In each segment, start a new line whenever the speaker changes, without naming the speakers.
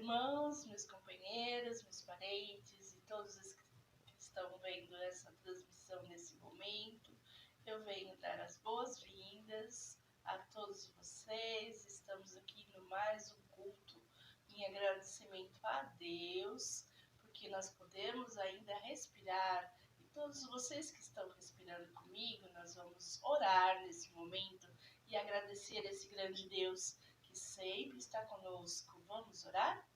irmãos, meus companheiros, meus parentes e todos os que estão vendo essa transmissão nesse momento. Eu venho dar as boas-vindas a todos vocês. Estamos aqui no mais um culto em agradecimento a Deus, porque nós podemos ainda respirar. E todos vocês que estão respirando comigo, nós vamos orar nesse momento e agradecer esse grande Deus que sempre está conosco. Vamos orar?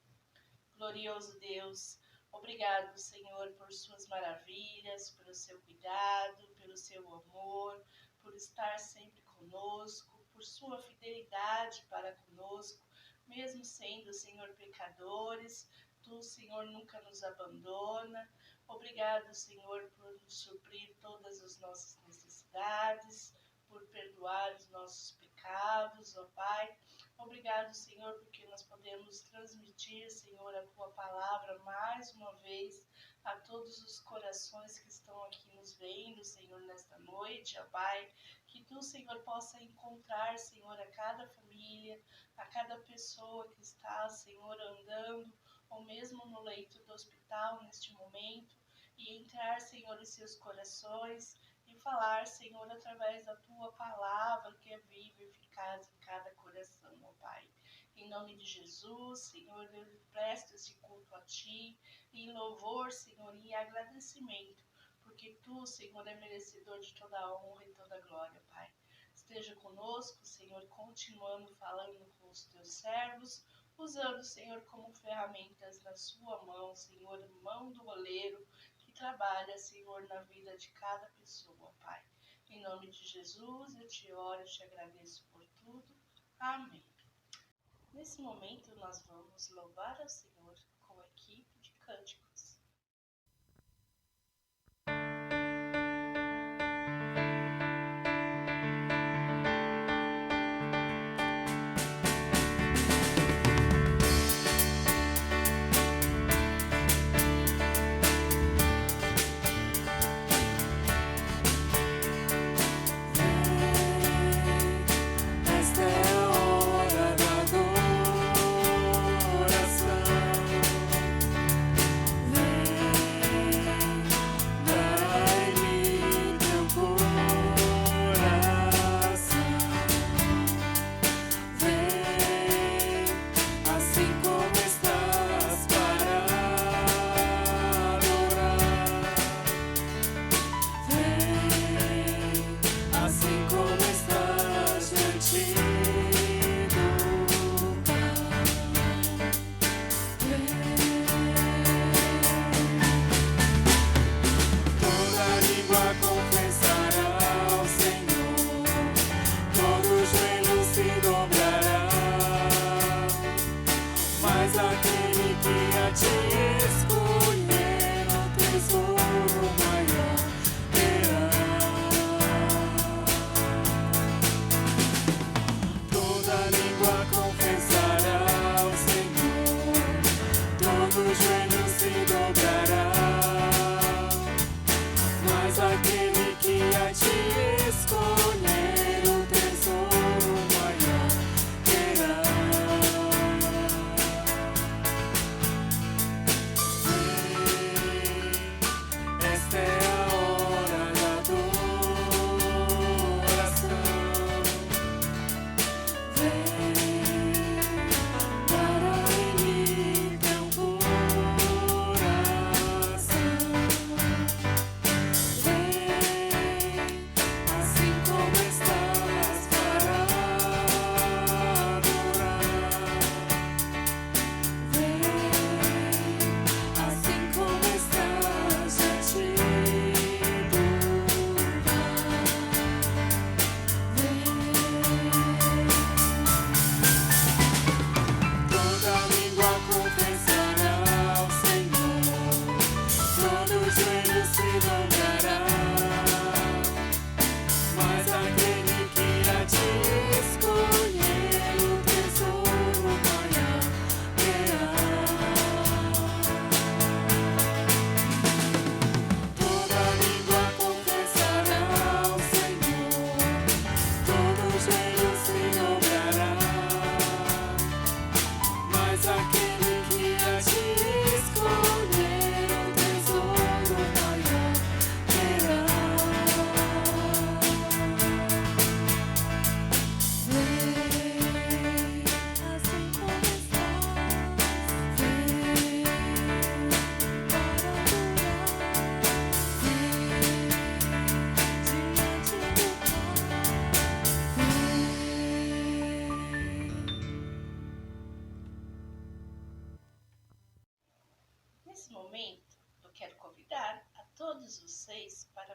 Glorioso Deus, obrigado, Senhor, por suas maravilhas, pelo seu cuidado, pelo seu amor, por estar sempre conosco, por sua fidelidade para conosco, mesmo sendo, Senhor, pecadores. Tu, Senhor, nunca nos abandona. Obrigado, Senhor, por nos suprir todas as nossas necessidades, por perdoar os nossos pecados, ó Pai. Obrigado, Senhor, porque nós podemos transmitir, Senhor, a Tua palavra mais uma vez a todos os corações que estão aqui nos vendo, Senhor, nesta noite, ó Pai. Que Tu, Senhor, possa encontrar, Senhor, a cada família, a cada pessoa que está, Senhor, andando, ou mesmo no leito do hospital neste momento, e entrar, Senhor, em seus corações e falar, Senhor, através da Tua palavra, que é viva e eficaz em cada coração, ó Pai. Em nome de Jesus, Senhor, eu presto esse culto a Ti, em louvor, Senhor, e agradecimento, porque Tu, Senhor, é merecedor de toda a honra e toda a glória, Pai. Esteja conosco, Senhor, continuando falando com os Teus servos, usando, Senhor, como ferramentas na Sua mão, Senhor, mão do oleiro, que trabalha, Senhor, na vida de cada pessoa, Pai. Em nome de Jesus, eu te oro e te agradeço por tudo. Amém. Nesse momento, nós vamos louvar ao Senhor com a equipe de cânticos.
Vem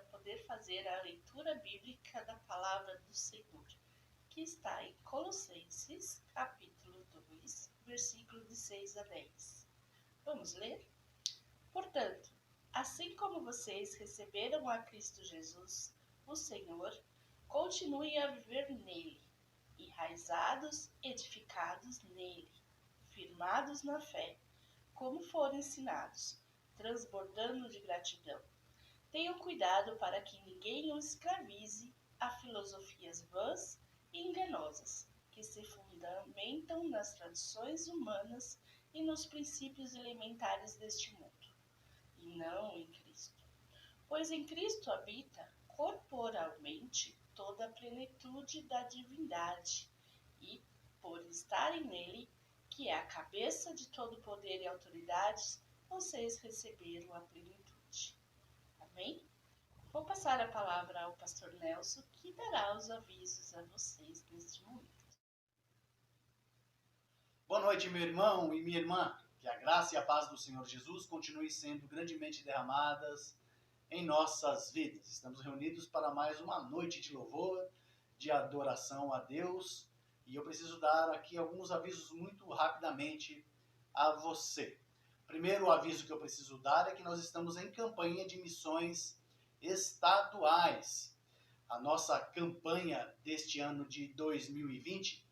poder fazer a leitura bíblica da palavra do Senhor, que está em Colossenses, capítulo 2, versículo de 6 a 10. Vamos ler? Portanto, assim como vocês receberam a Cristo Jesus, o Senhor, continuem a viver nele, enraizados, edificados nele, firmados na fé, como foram ensinados, transbordando de gratidão. Tenham cuidado para que ninguém os escravize a filosofias vãs e enganosas, que se fundamentam nas tradições humanas e nos princípios elementares deste mundo, e não em Cristo. Pois em Cristo habita corporalmente toda a plenitude da divindade, e, por estarem nele, que é a cabeça de todo poder e autoridades, vocês receberam a plenitude. Amém? Vou passar a palavra ao pastor Nelson, que dará os avisos a vocês neste momento.
Boa noite, meu irmão e minha irmã. Que a graça e a paz do Senhor Jesus continue sendo grandemente derramadas em nossas vidas. Estamos reunidos para mais uma noite de louvor, de adoração a Deus. E eu preciso dar aqui alguns avisos muito rapidamente a você. Primeiro aviso que eu preciso dar é que nós estamos em campanha de missões estaduais. A nossa campanha deste ano de 2020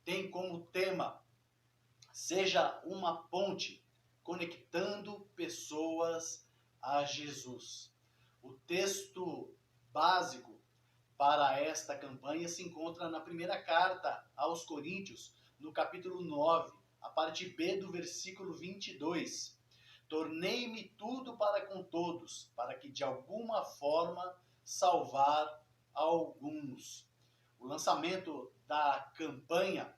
tem como tema Seja uma ponte conectando pessoas a Jesus. O texto básico para esta campanha se encontra na primeira carta aos Coríntios, no capítulo 9, a parte B do versículo 22. Tornei-me tudo para com todos, para que de alguma forma salvar alguns. O lançamento da campanha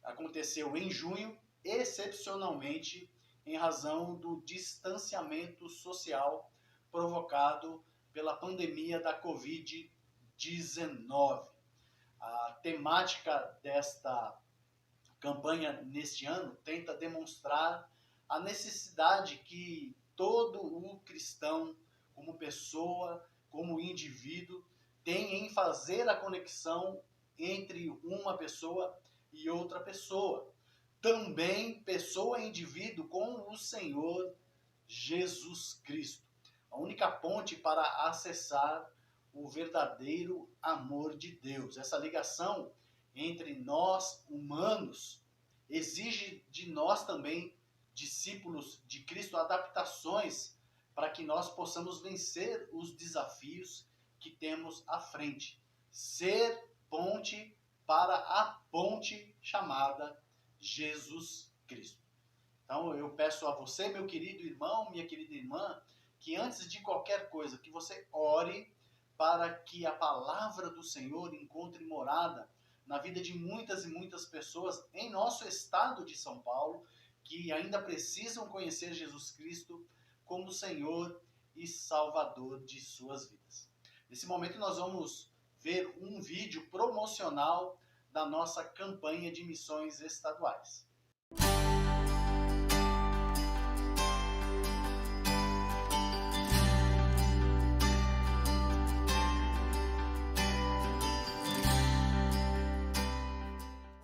aconteceu em junho, excepcionalmente em razão do distanciamento social provocado pela pandemia da Covid-19. A temática desta campanha neste ano tenta demonstrar a necessidade que todo o cristão, como pessoa, como indivíduo, tem em fazer a conexão entre uma pessoa e outra pessoa. Também pessoa e indivíduo com o Senhor Jesus Cristo. A única ponte para acessar o verdadeiro amor de Deus. Essa ligação entre nós humanos exige de nós também, discípulos de Cristo, adaptações para que nós possamos vencer os desafios que temos à frente. Ser ponte para a ponte chamada Jesus Cristo. Então eu peço a você, meu querido irmão, minha querida irmã, que antes de qualquer coisa, que você ore para que a palavra do Senhor encontre morada na vida de muitas e muitas pessoas em nosso estado de São Paulo, que ainda precisam conhecer Jesus Cristo como Senhor e Salvador de suas vidas. Nesse momento nós vamos ver um vídeo promocional da nossa campanha de missões estaduais.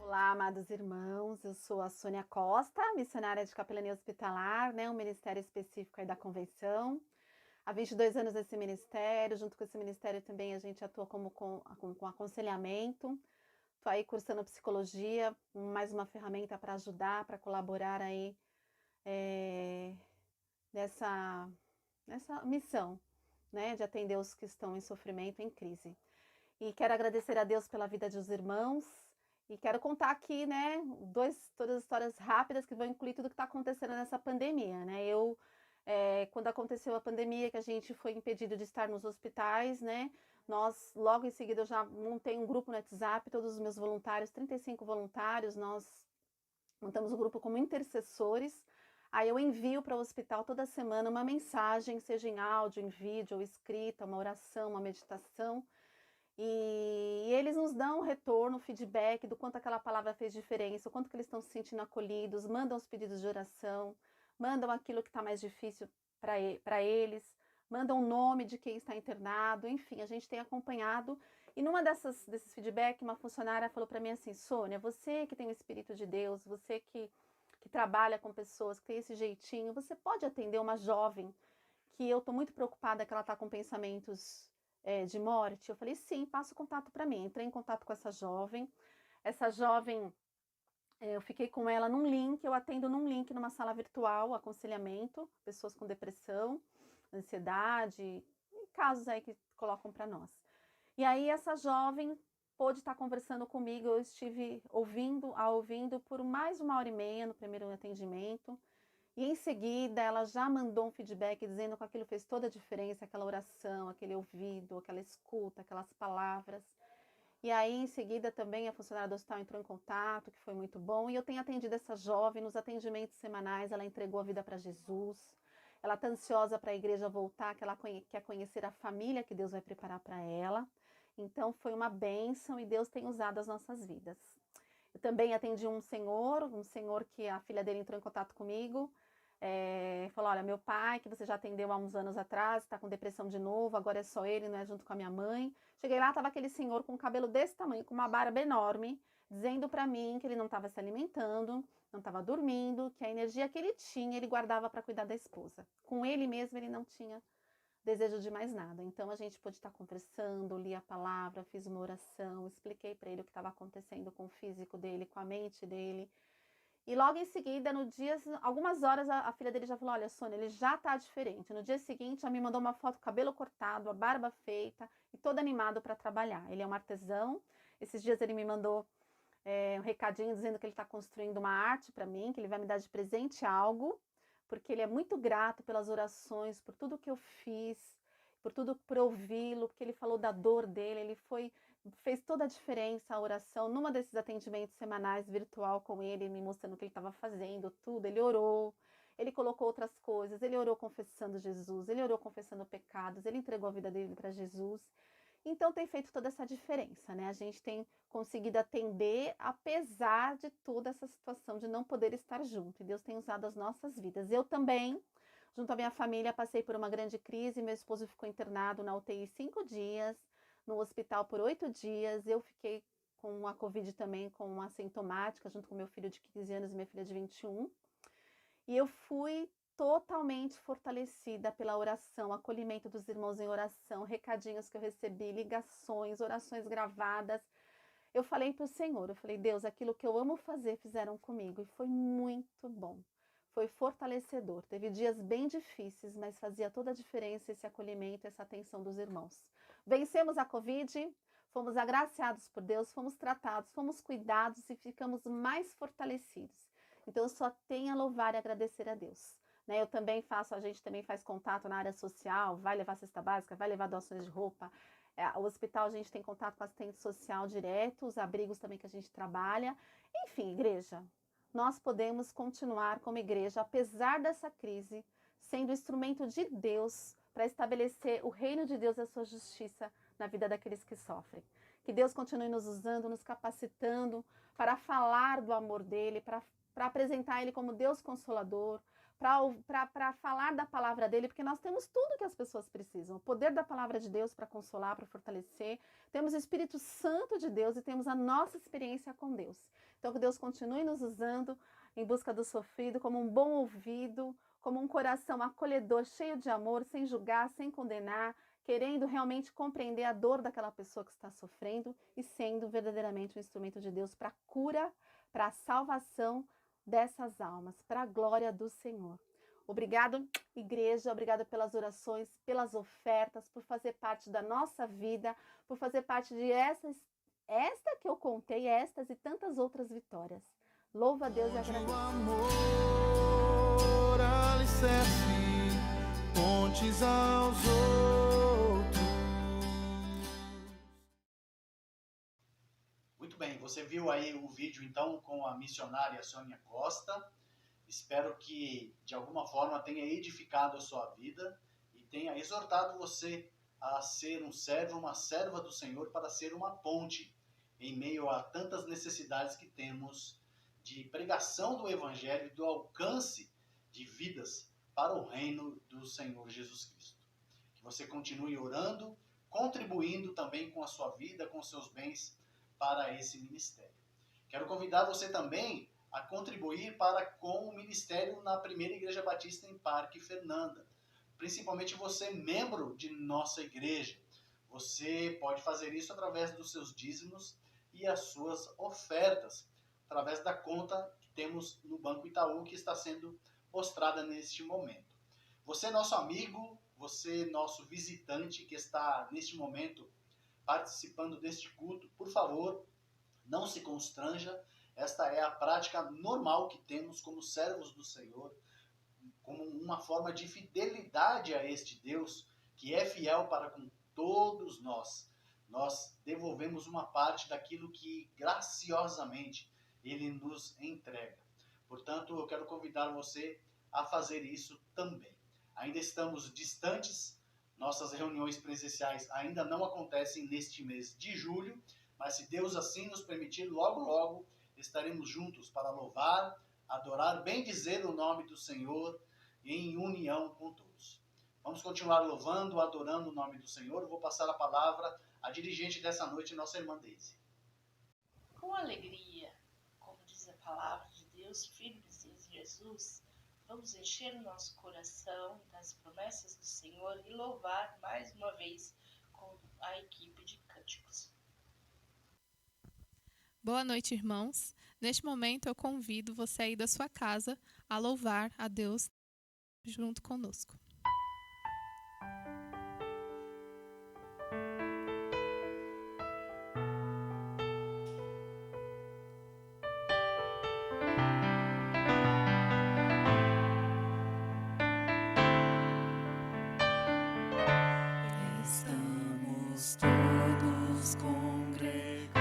Olá, amados irmãos, eu sou a Sônia Costa, missionária de capelania hospitalar, um ministério específico aí da convenção. Há 22 anos nesse ministério, junto com esse ministério também a gente atua com aconselhamento. Estou aí cursando psicologia, mais uma ferramenta para ajudar, para colaborar aí nessa missão, de atender os que estão em sofrimento, em crise. E quero agradecer a Deus pela vida dos irmãos e quero contar aqui, todas as histórias rápidas que vão incluir tudo que está acontecendo nessa pandemia, quando aconteceu a pandemia, que a gente foi impedido de estar nos hospitais, nós, logo em seguida, eu já montei um grupo no WhatsApp, todos os meus voluntários, 35 voluntários, nós montamos o grupo como intercessores. Aí eu envio para o hospital toda semana uma mensagem, seja em áudio, em vídeo ou escrita, uma oração, uma meditação. E eles nos dão um retorno, feedback do quanto aquela palavra fez diferença, o quanto que eles estão se sentindo acolhidos, mandam os pedidos de oração, mandam aquilo que está mais difícil para eles, mandam o nome de quem está internado, enfim, a gente tem acompanhado. E numa desses feedback, uma funcionária falou para mim assim: Sônia, você que tem o Espírito de Deus, você que trabalha com pessoas, que tem esse jeitinho, você pode atender uma jovem que eu estou muito preocupada que ela está com pensamentos de morte? Eu falei, sim, passa o contato para mim. Entrei em contato com essa jovem. Essa jovem, eu fiquei com ela num link, eu atendo num link numa sala virtual, aconselhamento, pessoas com depressão, ansiedade, casos aí que colocam para nós. E aí essa jovem pôde estar conversando comigo, eu estive ouvindo por mais de 1h30 no primeiro atendimento. E em seguida ela já mandou um feedback dizendo que aquilo fez toda a diferença, aquela oração, aquele ouvido, aquela escuta, aquelas palavras. E aí em seguida também a funcionária do hospital entrou em contato, que foi muito bom. E eu tenho atendido essa jovem nos atendimentos semanais, ela entregou a vida para Jesus. Ela está ansiosa para a igreja voltar, que ela quer conhecer a família que Deus vai preparar para ela. Então foi uma bênção e Deus tem usado as nossas vidas. Eu também atendi um senhor que a filha dele entrou em contato comigo, falou, olha, meu pai, que você já atendeu há uns anos atrás, está com depressão de novo, agora é só ele, não é junto com a minha mãe. Cheguei lá, estava aquele senhor com um cabelo desse tamanho, com uma barba enorme, dizendo para mim que ele não estava se alimentando, não estava dormindo, que a energia que ele tinha, ele guardava para cuidar da esposa. Com ele mesmo, ele não tinha desejo de mais nada. Então a gente pôde estar conversando, li a palavra, fiz uma oração, expliquei para ele o que estava acontecendo com o físico dele, com a mente dele. E logo em seguida, algumas horas, a filha dele já falou, olha, Sônia, ele já tá diferente. No dia seguinte, já me mandou uma foto, cabelo cortado, a barba feita e todo animado para trabalhar. Ele é um artesão. Esses dias ele me mandou um recadinho dizendo que ele está construindo uma arte para mim, que ele vai me dar de presente algo, porque ele é muito grato pelas orações, por tudo que eu fiz, por ouvi-lo, porque ele falou da dor dele, fez toda a diferença a oração. Numa desses atendimentos semanais virtual com ele, me mostrando o que ele estava fazendo, tudo, ele orou, ele colocou outras coisas, ele orou confessando Jesus, ele orou confessando pecados, ele entregou a vida dele para Jesus. Então tem feito toda essa diferença, né? A gente tem conseguido atender apesar de toda essa situação de não poder estar junto. E Deus tem usado as nossas vidas. Eu também, junto à minha família, passei por uma grande crise. Meu esposo ficou internado na UTI 5 dias, no hospital por 8 dias. Eu fiquei com a Covid também, com uma assintomática, junto com meu filho de 15 anos e minha filha de 21. E eu fui totalmente fortalecida pela oração, acolhimento dos irmãos em oração, recadinhos que eu recebi, ligações, orações gravadas. Eu falei para o Senhor, eu falei, Deus, aquilo que eu amo fazer fizeram comigo. E foi muito bom, foi fortalecedor. Teve dias bem difíceis, mas fazia toda a diferença esse acolhimento, essa atenção dos irmãos. Vencemos a Covid, fomos agraciados por Deus, fomos tratados, fomos cuidados e ficamos mais fortalecidos. Então, eu só tenho a louvar e agradecer a Deus. Eu também a gente também faz contato na área social, vai levar cesta básica, vai levar doações de roupa. O hospital a gente tem contato com assistente social direto, os abrigos também que a gente trabalha. Enfim, igreja, nós podemos continuar como igreja, apesar dessa crise, sendo instrumento de Deus para estabelecer o reino de Deus e a sua justiça na vida daqueles que sofrem. Que Deus continue nos usando, nos capacitando para falar do amor dele, para apresentar ele como Deus Consolador, para falar da palavra dele, porque nós temos tudo que as pessoas precisam. O poder da palavra de Deus para consolar, para fortalecer. Temos o Espírito Santo de Deus e temos a nossa experiência com Deus. Então, que Deus continue nos usando em busca do sofrido, como um bom ouvido, como um coração acolhedor, cheio de amor, sem julgar, sem condenar, querendo realmente compreender a dor daquela pessoa que está sofrendo e sendo verdadeiramente um instrumento de Deus para a cura, para a salvação dessas almas, para a glória do Senhor. Obrigado, igreja, obrigada pelas orações, pelas ofertas, por fazer parte da nossa vida, por fazer parte de esta que eu contei, estas e tantas outras vitórias. Louva a Deus e agradeço.
Amor, alicerce, pontes aos outros.
Muito bem, você viu aí o vídeo então com a missionária Sônia Costa. Espero que de alguma forma tenha edificado a sua vida e tenha exortado você a ser um servo, uma serva do Senhor, para ser uma ponte em meio a tantas necessidades que temos de pregação do Evangelho e do alcance de vidas para o reino do Senhor Jesus Cristo. que você continue orando, contribuindo também com a sua vida, com os seus bens para esse ministério. Quero convidar você também a contribuir com o ministério na Primeira Igreja Batista em Parque Fernanda. Principalmente você, membro de nossa igreja. Você pode fazer isso através dos seus dízimos e as suas ofertas, através da conta que temos no Banco Itaú, que está sendo mostrada neste momento. Você, nosso amigo, você, nosso visitante que está neste momento participando deste culto, por favor, não se constranja. Esta é a prática normal que temos como servos do Senhor, como uma forma de fidelidade a este Deus que é fiel para com todos nós. Nós devolvemos uma parte daquilo que graciosamente Ele nos entrega. Portanto, eu quero convidar você a fazer isso também. Ainda estamos distantes, nossas reuniões presenciais ainda não acontecem neste mês de julho, mas se Deus assim nos permitir, logo, logo estaremos juntos para louvar, adorar, bendizer o nome do Senhor em união com todos. Vamos continuar louvando, adorando o nome do Senhor. Eu vou passar a palavra à dirigente dessa noite, nossa irmã Deise.
Com alegria, como diz a palavra de Deus, firmes em Jesus, vamos encher o nosso coração das promessas do Senhor e louvar mais uma vez com a equipe de cânticos.
Boa noite, irmãos. Neste momento eu convido você a ir da sua casa a louvar a Deus junto conosco.
Estamos todos congregados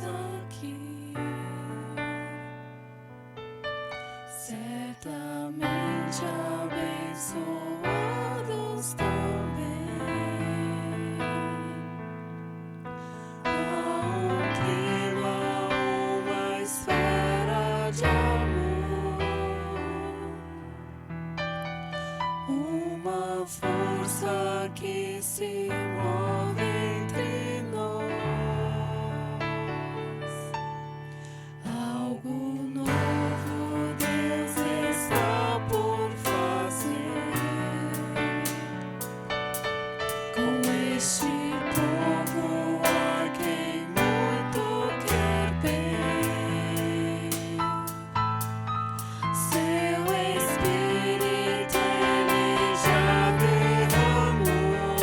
aqui, certamente abençoados também. Há um clima, uma esfera de amor, uma força que se move entre nós. Algo novo Deus está por fazer com este povo a quem muito quer bem. Seu Espírito Ele já derramou.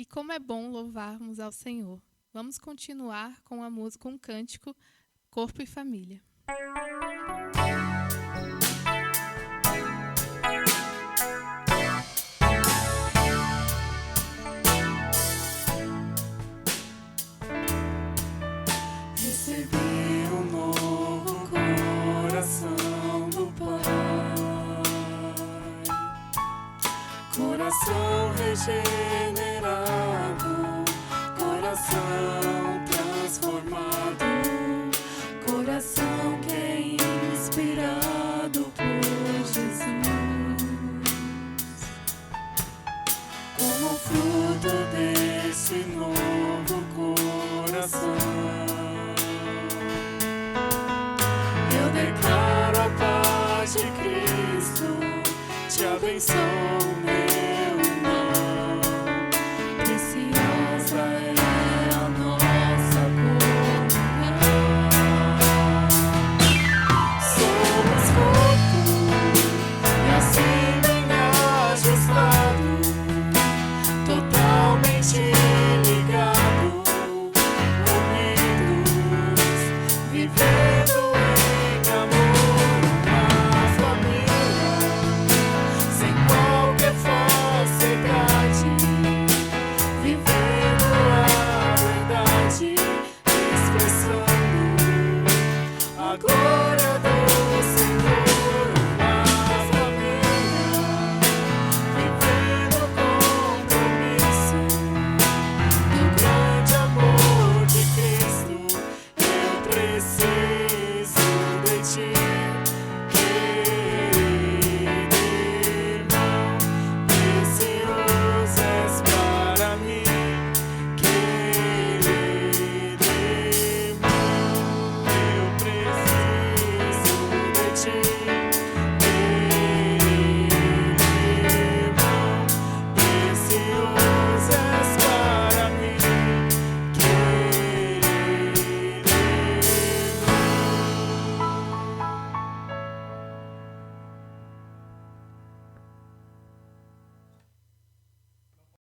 como é bom louvarmos ao Senhor. Vamos continuar com a música, com o cântico Corpo e Família.
Recebi um novo coração do Pai, coração regenerado, coração transformado, coração que é inspirado por Jesus. Como fruto desse novo coração, eu declaro a paz de Cristo, te abençoo, meu irmão. Preciosa é a nossa comunhão. Somos corpo e assim bem ajustado, totalmente ligado, unidos, vivendo em amor, uma família, sem qualquer falsidade, vivendo a verdade, expressando a glória do Senhor, uma família, vivendo o compromisso do grande amor de Cristo. Eu preciso de ti, querido irmão, precioso és para mim, querido irmão. Eu preciso de ti, querido irmão, precioso és para mim, querido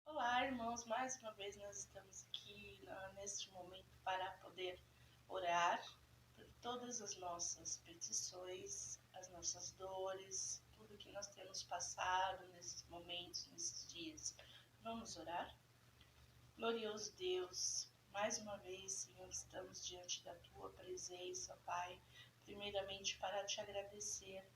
Olá, irmãos, mais uma vez nós estamos aqui neste momento para poder orar por todas as nossas petições, as nossas dores, tudo que nós temos passado nesses momentos, nesses dias. Vamos orar? Glorioso Deus, mais uma vez, Senhor, estamos diante da Tua presença, Pai, primeiramente para te agradecer,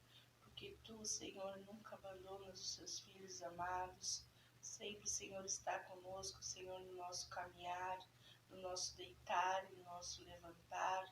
porque Tu, Senhor, nunca abandonas os Seus filhos amados. Sempre, Senhor, está conosco, Senhor, no nosso caminhar, no nosso deitar e no nosso levantar,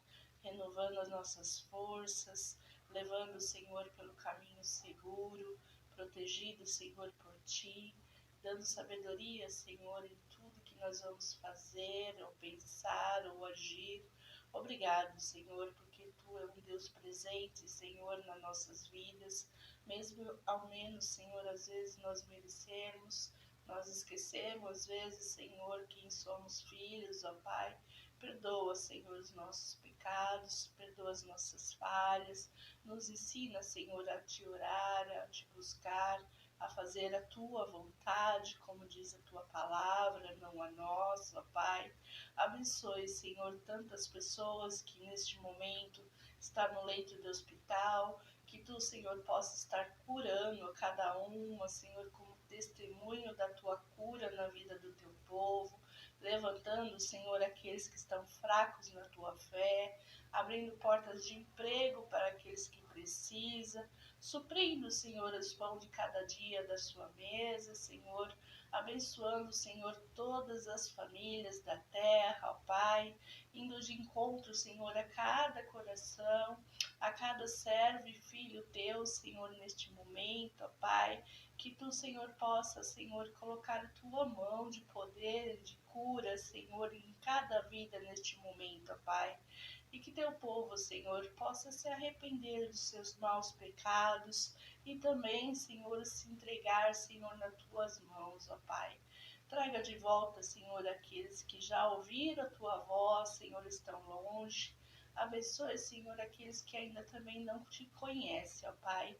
renovando as nossas forças, levando, Senhor, pelo caminho seguro, protegido, Senhor, por Ti, dando sabedoria, Senhor, em tudo que nós vamos fazer, ou pensar, ou agir. Obrigado, Senhor, porque Tu é um Deus presente, Senhor, nas nossas vidas, mesmo ao menos, Senhor, às vezes nós merecemos, nós esquecemos, às vezes, Senhor, quem somos filhos, ó Pai. Perdoa, Senhor, os nossos pecados, perdoa as nossas falhas, nos ensina, Senhor, a Te orar, a Te buscar, a fazer a Tua vontade, como diz a Tua palavra, não a nossa, ó Pai. Abençoe, Senhor, tantas pessoas que neste momento estão no leito do hospital, que Tu, Senhor, possa estar curando a cada uma, Senhor, como testemunho da Tua cura na vida do Teu povo, levantando, Senhor, aqueles que estão fracos na Tua fé, abrindo portas de emprego para aqueles que precisam, suprindo, Senhor, os pão de cada dia da sua mesa, Senhor, abençoando, Senhor, todas as famílias da terra, ó Pai, indo de encontro, Senhor, a cada coração, a cada servo e filho Teu, Senhor, neste momento, ó Pai, que Tu, Senhor, possa, Senhor, colocar a Tua mão de poder, de cura, Senhor, em cada vida neste momento, ó Pai. E que Teu povo, Senhor, possa se arrepender dos seus maus pecados e também, Senhor, se entregar, Senhor, nas Tuas mãos, ó Pai. Traga de volta, Senhor, aqueles que já ouviram a Tua voz, Senhor, estão longe. Abençoe, Senhor, aqueles que ainda também não Te conhecem, ó Pai.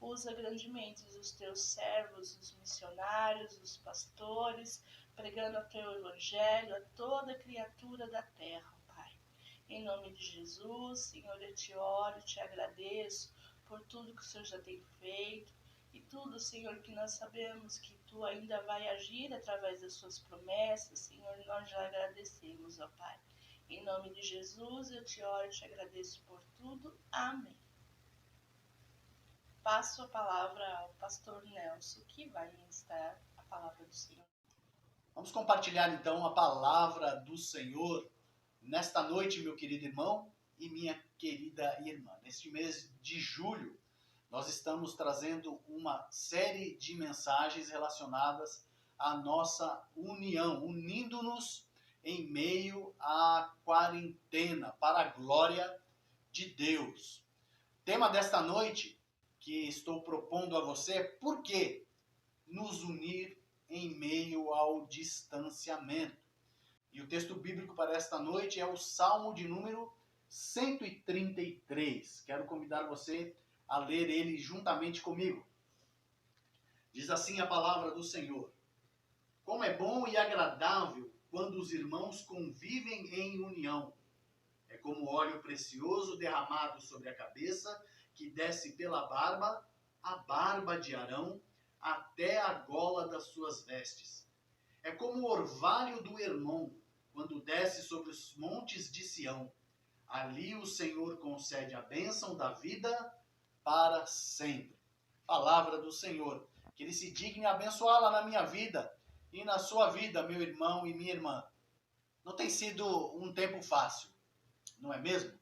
Usa grandemente os teus servos, os missionários, os pastores, pregando o teu evangelho a toda criatura da terra, Pai. Em nome de Jesus, Senhor, eu te oro, te agradeço por tudo que o Senhor já tem feito e tudo, Senhor, que nós sabemos que Tu ainda vai agir através das Suas promessas, Senhor, nós já agradecemos, ó Pai. Em nome de Jesus, eu te oro e te agradeço por tudo. Amém. Passo a palavra ao pastor Nelson, que vai ministrar a palavra do Senhor.
Vamos compartilhar então a palavra do Senhor nesta noite, meu querido irmão e minha querida irmã. Neste mês de julho, nós estamos trazendo uma série de mensagens relacionadas à nossa união, unindo-nos em meio à quarentena, para a glória de Deus. O tema desta noite que estou propondo a você é por que nos unir em meio ao distanciamento. E o texto bíblico para esta noite é o Salmo de número 133. Quero convidar você a ler ele juntamente comigo. Diz assim a palavra do Senhor: Como é bom e agradável quando os irmãos convivem em união. É como óleo precioso derramado sobre a cabeça, que desce pela barba, a barba de Arão, até a gola das suas vestes. É como o orvalho do Hermon, quando desce sobre os montes de Sião. Ali o Senhor concede a bênção da vida para sempre. Palavra do Senhor. Que Ele se digne abençoá-la na minha vida e na sua vida, meu irmão e minha irmã. Não tem sido um tempo fácil, não é mesmo?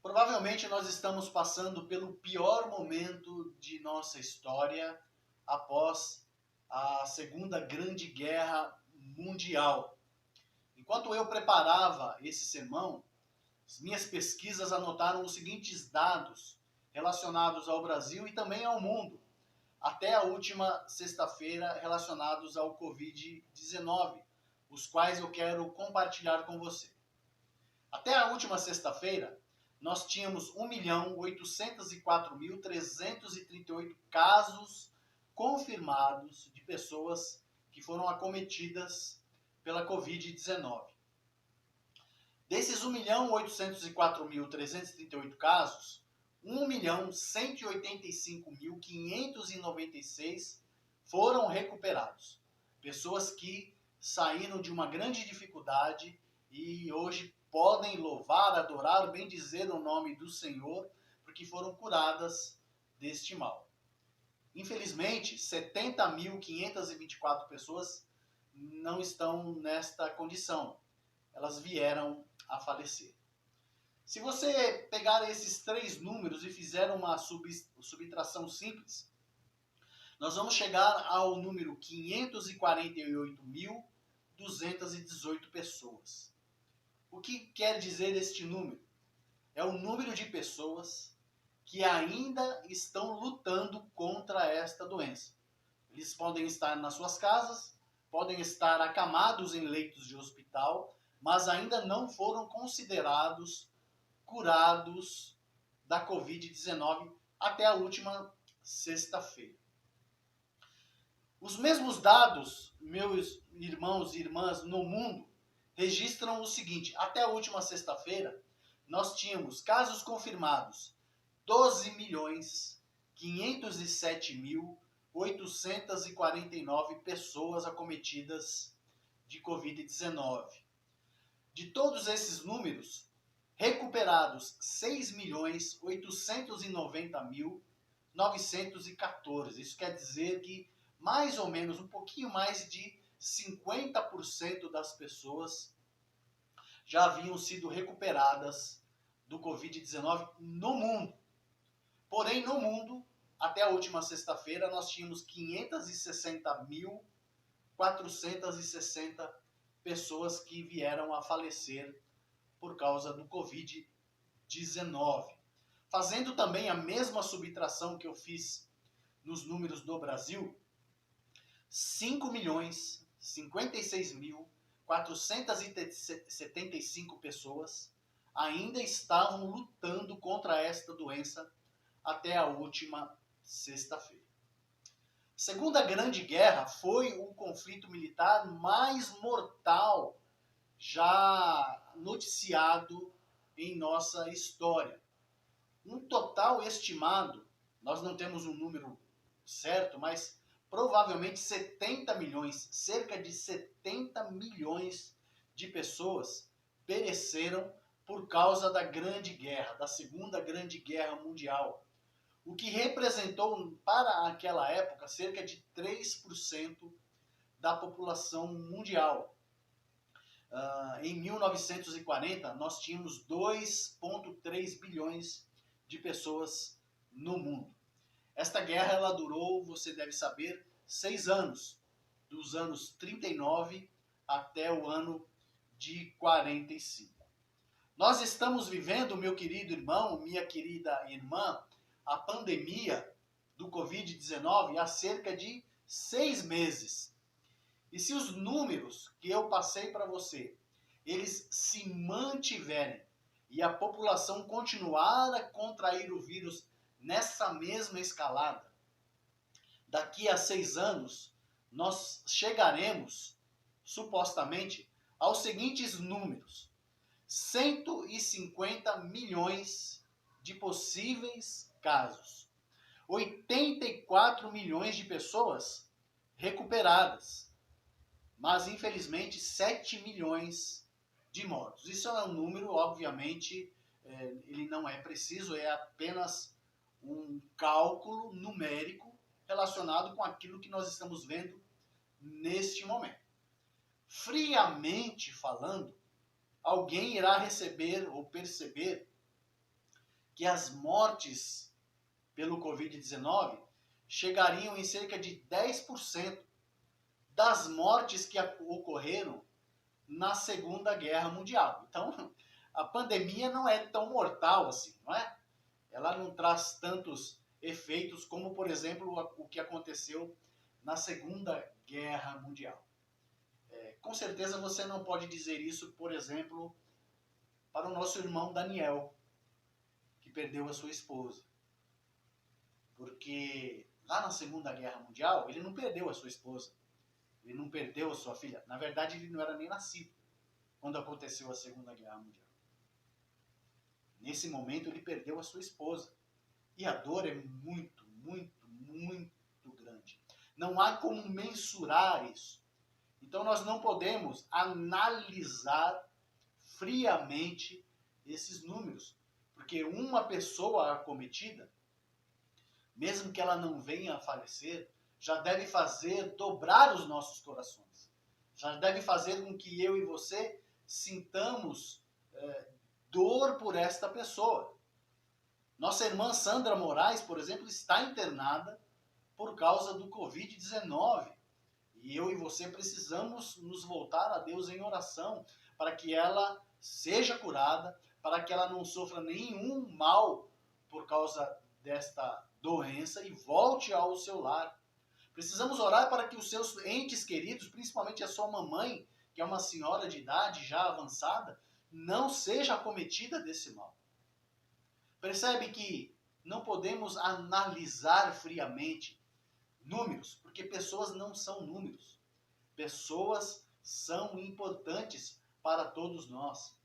Provavelmente nós estamos passando pelo pior momento de nossa história após a Segunda Grande Guerra Mundial. Enquanto eu preparava esse sermão, as minhas pesquisas anotaram os seguintes dados relacionados ao Brasil e também ao mundo, até a última sexta-feira, relacionados ao Covid-19, os quais eu quero compartilhar com você. Até a última sexta-feira, nós tínhamos 1.804.338 casos confirmados de pessoas que foram acometidas pela Covid-19. Desses 1.804.338 casos, 1.185.596 foram recuperados. Pessoas que saíram de uma grande dificuldade e hoje podem louvar, adorar, bendizer o nome do Senhor, porque foram curadas deste mal. Infelizmente, 70.524 pessoas não estão nesta condição. Elas vieram a falecer. Se você pegar esses três números e fizer uma subtração simples, nós vamos chegar ao número 548.218 pessoas. O que quer dizer este número? É o número de pessoas que ainda estão lutando contra esta doença. Eles podem estar nas suas casas, podem estar acamados em leitos de hospital, mas ainda não foram considerados curados da Covid-19 até a última sexta-feira. Os mesmos dados, meus irmãos e irmãs, no mundo, registram o seguinte: até a última sexta-feira, nós tínhamos casos confirmados 12.507.849 pessoas acometidas de Covid-19. De todos esses números, recuperados 6.890.914. Isso quer dizer que mais ou menos, um pouquinho mais de 50% das pessoas já haviam sido recuperadas do Covid-19 no mundo. Porém, no mundo, até a última sexta-feira, nós tínhamos 560.460 pessoas que vieram a falecer por causa do Covid-19. Fazendo também a mesma subtração que eu fiz nos números do Brasil, 5.056.475 pessoas ainda estavam lutando contra esta doença até a última sexta-feira. Segunda Grande Guerra foi o conflito militar mais mortal já noticiado em nossa história. Um total estimado, nós não temos um número certo, mas provavelmente 70 milhões, cerca de 70 milhões de pessoas pereceram por causa da Grande Guerra, da Segunda Grande Guerra Mundial, o que representou para aquela época cerca de 3% da população mundial. Em 1940, nós tínhamos 2,3 bilhões de pessoas no mundo. Esta guerra ela durou, você deve saber, 6 anos, dos anos 39 até o ano de 45. Nós estamos vivendo, meu querido irmão, minha querida irmã, a pandemia do Covid-19 há cerca de 6 meses. E se os números que eu passei para você, eles se mantiverem e a população continuar a contrair o vírus nessa mesma escalada, daqui a 6 anos, nós chegaremos, supostamente, aos seguintes números: 150 milhões de possíveis casos, 84 milhões de pessoas recuperadas, mas infelizmente 7 milhões de mortos. Isso é um número, obviamente, ele não é preciso, é apenas um cálculo numérico relacionado com aquilo que nós estamos vendo neste momento. Friamente falando, alguém irá receber ou perceber que as mortes pelo Covid-19 chegariam em cerca de 10% das mortes que ocorreram na Segunda Guerra Mundial. Então, a pandemia não é tão mortal assim, não é? Ela não traz tantos efeitos como, por exemplo, o que aconteceu na Segunda Guerra Mundial. Com certeza você não pode dizer isso, por exemplo, para o nosso irmão Daniel, que perdeu a sua esposa. Porque lá na Segunda Guerra Mundial, ele não perdeu a sua esposa. Ele não perdeu a sua filha. Na verdade, ele não era nem nascido quando aconteceu a Segunda Guerra Mundial. Nesse momento, ele perdeu a sua esposa. E a dor é muito, muito, muito grande. Não há como mensurar isso. Então, nós não podemos analisar friamente esses números. Porque uma pessoa acometida, mesmo que ela não venha a falecer, já deve fazer dobrar os nossos corações. Já deve fazer com que eu e você sintamos dor por esta pessoa. Nossa irmã Sandra Moraes, por exemplo, está internada por causa do Covid-19. E eu e você precisamos nos voltar a Deus em oração para que ela seja curada, para que ela não sofra nenhum mal por causa desta doença e volte ao seu lar. Precisamos orar para que os seus entes queridos, principalmente a sua mamãe, que é uma senhora de idade já avançada, não seja acometida desse mal. Percebe que não podemos analisar friamente números, porque pessoas não são números. Pessoas são importantes para todos nós,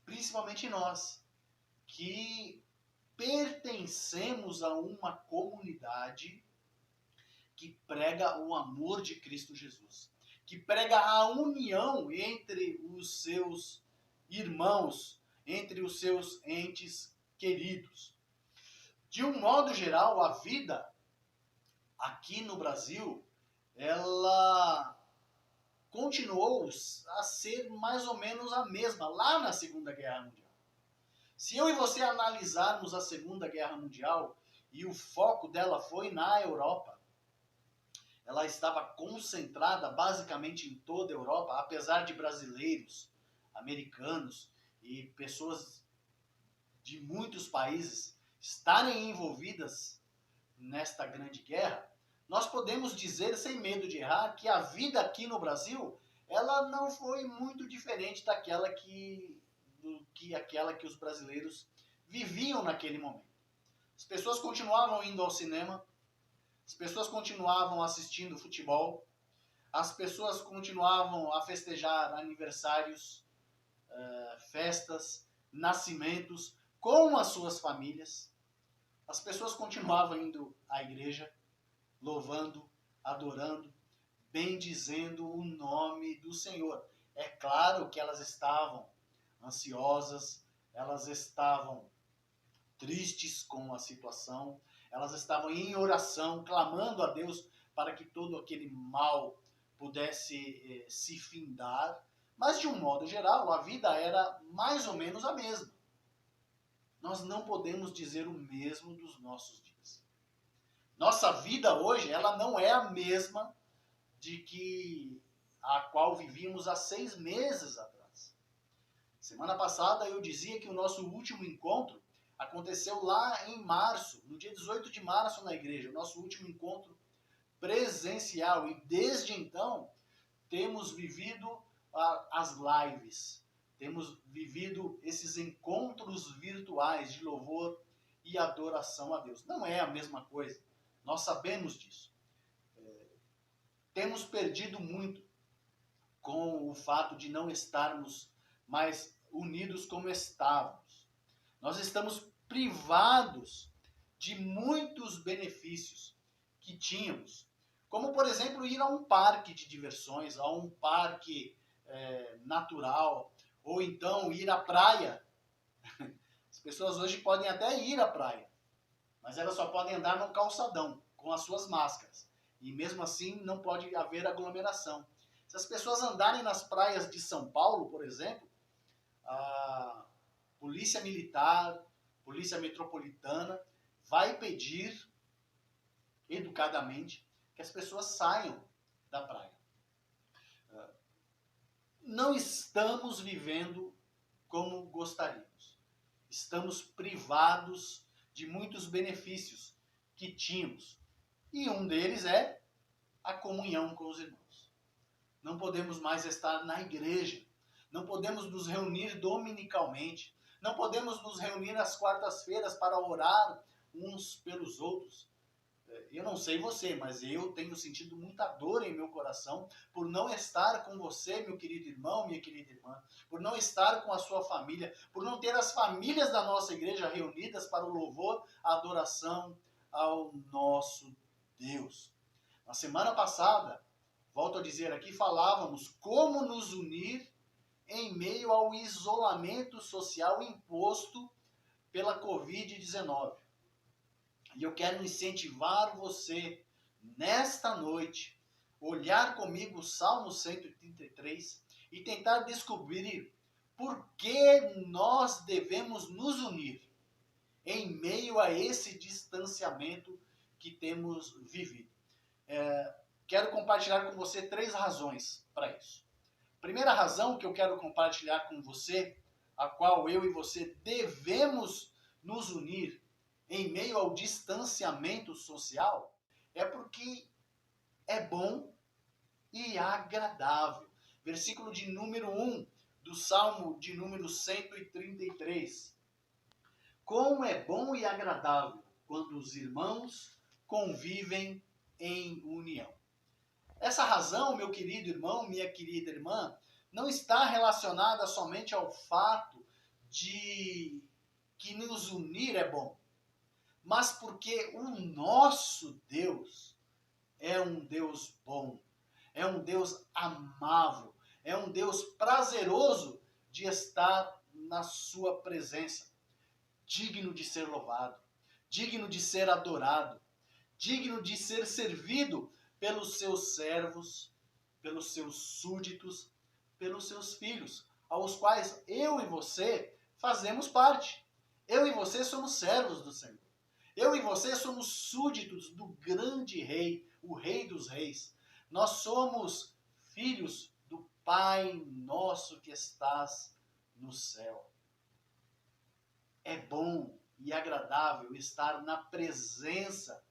principalmente nós, que pertencemos a uma comunidade que prega o amor de Cristo Jesus, que prega a união entre os seus irmãos, entre os seus entes queridos. De um modo geral, a vida aqui no Brasil, ela continuou a ser mais ou menos a mesma lá na Segunda Guerra Mundial. Se eu e você analisarmos a Segunda Guerra Mundial, e o foco dela foi na Europa, ela estava concentrada basicamente em toda a Europa, apesar de brasileiros, americanos e pessoas de muitos países estarem envolvidas nesta grande guerra. Nós podemos dizer, sem medo de errar, que a vida aqui no Brasil, ela não foi muito diferente daquela que os brasileiros viviam naquele momento. As pessoas continuavam indo ao cinema, As pessoas continuavam assistindo futebol, as pessoas continuavam a festejar aniversários, festas, nascimentos com as suas famílias. As pessoas continuavam indo à igreja, louvando, adorando, bendizendo o nome do Senhor. É claro que elas estavam ansiosas, elas estavam tristes com a situação, elas estavam em oração, clamando a Deus para que todo aquele mal pudesse se findar, mas de um modo geral a vida era mais ou menos a mesma. Nós não podemos dizer o mesmo dos nossos dias. Nossa vida hoje, ela não é a mesma a qual vivíamos há 6 meses atrás. Semana passada eu dizia que o nosso último encontro aconteceu lá em março, no dia 18 de março na igreja, o nosso último encontro presencial. E desde então temos vivido as lives, temos vivido esses encontros virtuais de louvor e adoração a Deus. Não é a mesma coisa, nós sabemos disso. Temos perdido muito com o fato de não estarmos mais unidos como estávamos. Nós estamos privados de muitos benefícios que tínhamos, como, por exemplo, ir a um parque de diversões, a um parque natural, ou então ir à praia. As pessoas hoje podem até ir à praia, mas elas só podem andar no calçadão, com as suas máscaras. E mesmo assim não pode haver aglomeração. Se as pessoas andarem nas praias de São Paulo, por exemplo, a Polícia Militar, Polícia Metropolitana vai pedir educadamente que as pessoas saiam da praia. Não estamos vivendo como gostaríamos. Estamos privados de muitos benefícios que tínhamos. E um deles é a comunhão com os irmãos. Não podemos mais estar na igreja. Não podemos nos reunir dominicalmente. Não podemos nos reunir às quartas-feiras para orar uns pelos outros. Eu não sei você, mas eu tenho sentido muita dor em meu coração por não estar com você, meu querido irmão, minha querida irmã, por não estar com a sua família, por não ter as famílias da nossa igreja reunidas para o louvor, a adoração ao nosso Deus. Na semana passada, volto a dizer aqui, falávamos como nos unir em meio ao isolamento social imposto pela Covid-19. E eu quero incentivar você, nesta noite, olhar comigo o Salmo 133 e tentar descobrir por que nós devemos nos unir em meio a esse distanciamento que temos vivido. Quero compartilhar com você 3 razões para isso. Primeira razão que eu quero compartilhar com você, a qual eu e você devemos nos unir em meio ao distanciamento social, é porque é bom e agradável. Versículo de número 1 do Salmo de número 133. Como é bom e agradável quando os irmãos convivem em união. Essa razão, meu querido irmão, minha querida irmã, não está relacionada somente ao fato de que nos unir é bom, mas porque o nosso Deus é um Deus bom, é um Deus amável, é um Deus prazeroso de estar na sua presença, digno de ser louvado, digno de ser adorado, digno de ser servido pelos seus servos, pelos seus súditos, pelos seus filhos, aos quais eu e você fazemos parte. Eu e você somos servos do Senhor. Eu e você somos súditos do grande Rei, o Rei dos Reis. Nós somos filhos do Pai nosso que estás no céu. É bom e agradável estar na presença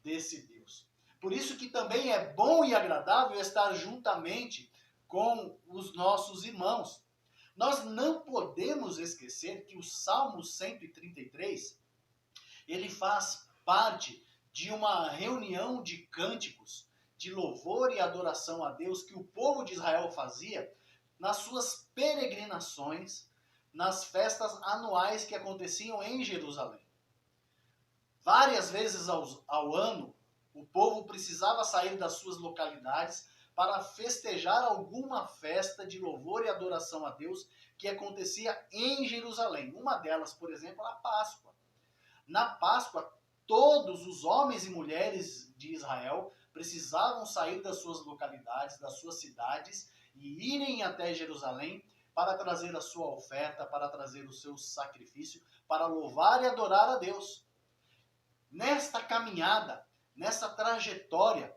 desse Deus. Por isso que também é bom e agradável estar juntamente com os nossos irmãos. Nós não podemos esquecer que o Salmo 133, ele faz parte de uma reunião de cânticos, de louvor e adoração a Deus que o povo de Israel fazia nas suas peregrinações, nas festas anuais que aconteciam em Jerusalém. Várias vezes ao ano, o povo precisava sair das suas localidades para festejar alguma festa de louvor e adoração a Deus que acontecia em Jerusalém. Uma delas, por exemplo, a Páscoa. Na Páscoa, todos os homens e mulheres de Israel precisavam sair das suas localidades, das suas cidades e irem até Jerusalém para trazer a sua oferta, para trazer o seu sacrifício, para louvar e adorar a Deus. Nesta caminhada, nessa trajetória,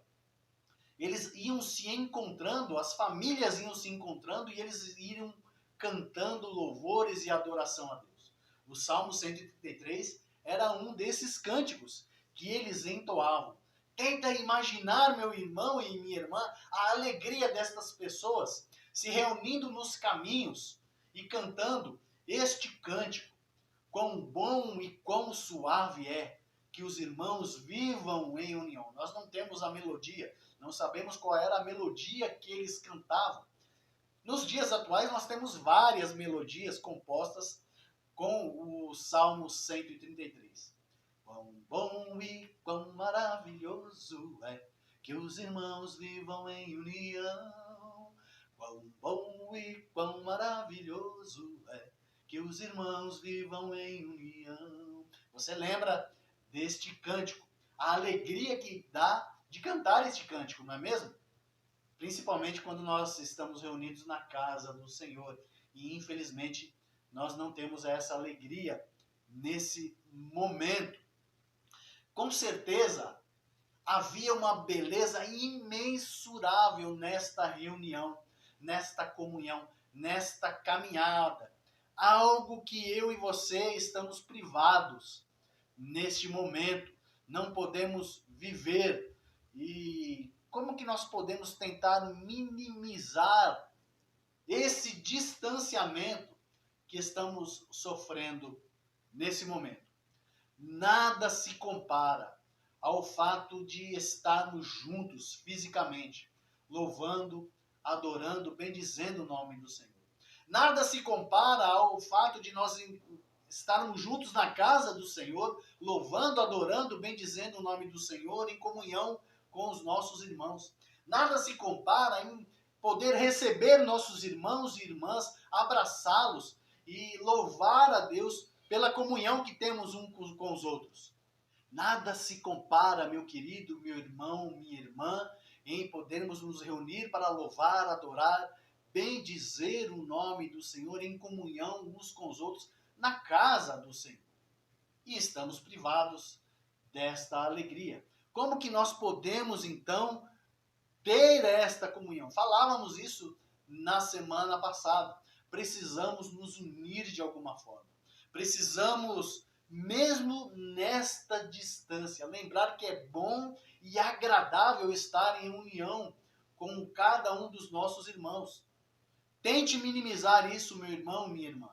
eles iam se encontrando, as famílias iam se encontrando e eles iam cantando louvores e adoração a Deus. O Salmo 133 era um desses cânticos que eles entoavam. Tenta imaginar, meu irmão e minha irmã, a alegria destas pessoas se reunindo nos caminhos e cantando este cântico. Quão bom e quão suave é que os irmãos vivam em união. Nós não temos a melodia, não sabemos qual era a melodia que eles cantavam. Nos dias atuais nós temos várias melodias compostas com o Salmo 133. Quão bom e quão maravilhoso é que os irmãos vivam em união. Quão bom e quão maravilhoso é que os irmãos vivam em união. Você lembra deste cântico? A alegria que dá de cantar este cântico, não é mesmo? Principalmente quando nós estamos reunidos na casa do Senhor. E infelizmente nós não temos essa alegria nesse momento. Com certeza havia uma beleza imensurável nesta reunião, nesta comunhão, nesta caminhada. Algo que eu e você estamos privados neste momento. Não podemos viver. E como que nós podemos tentar minimizar esse distanciamento que estamos sofrendo nesse momento? Nada se compara ao fato de estarmos juntos fisicamente, louvando, adorando, bendizendo o nome do Senhor. Nada se compara ao fato de nós estarmos juntos na casa do Senhor, louvando, adorando, bendizendo o nome do Senhor, em comunhão com os nossos irmãos. Nada se compara em poder receber nossos irmãos e irmãs, abraçá-los e louvar a Deus pela comunhão que temos uns com os outros. Nada se compara, meu querido, meu irmão, minha irmã, em podermos nos reunir para louvar, adorar, bendizer o nome do Senhor em comunhão uns com os outros na casa do Senhor. E estamos privados desta alegria. Como que nós podemos, então, ter esta comunhão? Falávamos isso na semana passada. Precisamos nos unir de alguma forma. Precisamos, mesmo nesta distância, lembrar que é bom e agradável estar em união com cada um dos nossos irmãos. Tente minimizar isso, meu irmão, minha irmã.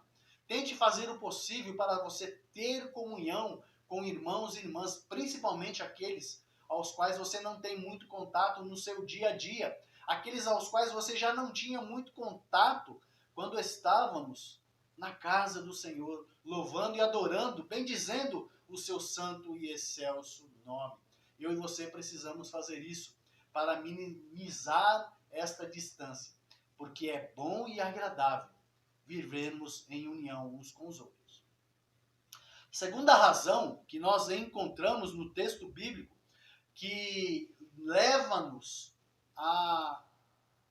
Tente fazer o possível para você ter comunhão com irmãos e irmãs, principalmente aqueles aos quais você não tem muito contato no seu dia a dia, aqueles aos quais você já não tinha muito contato quando estávamos na casa do Senhor, louvando e adorando, bendizendo o seu santo e excelso nome. Eu e você precisamos fazer isso para minimizar esta distância, porque é bom e agradável vivermos em união uns com os outros. Segunda razão que nós encontramos no texto bíblico que leva-nos a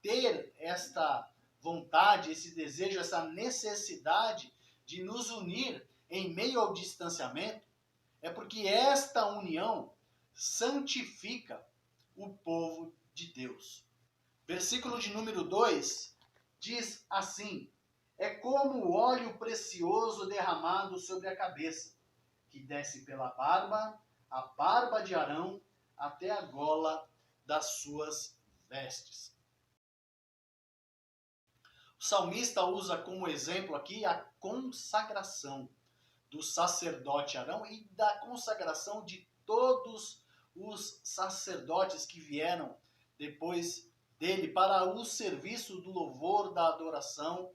ter esta vontade, esse desejo, essa necessidade de nos unir em meio ao distanciamento, é porque esta união santifica o povo de Deus. Versículo de número 2 diz assim: é como o óleo precioso derramado sobre a cabeça, que desce pela barba, a barba de Arão, até a gola das suas vestes. O salmista usa como exemplo aqui a consagração do sacerdote Arão e da consagração de todos os sacerdotes que vieram depois dele para o serviço do louvor, da adoração,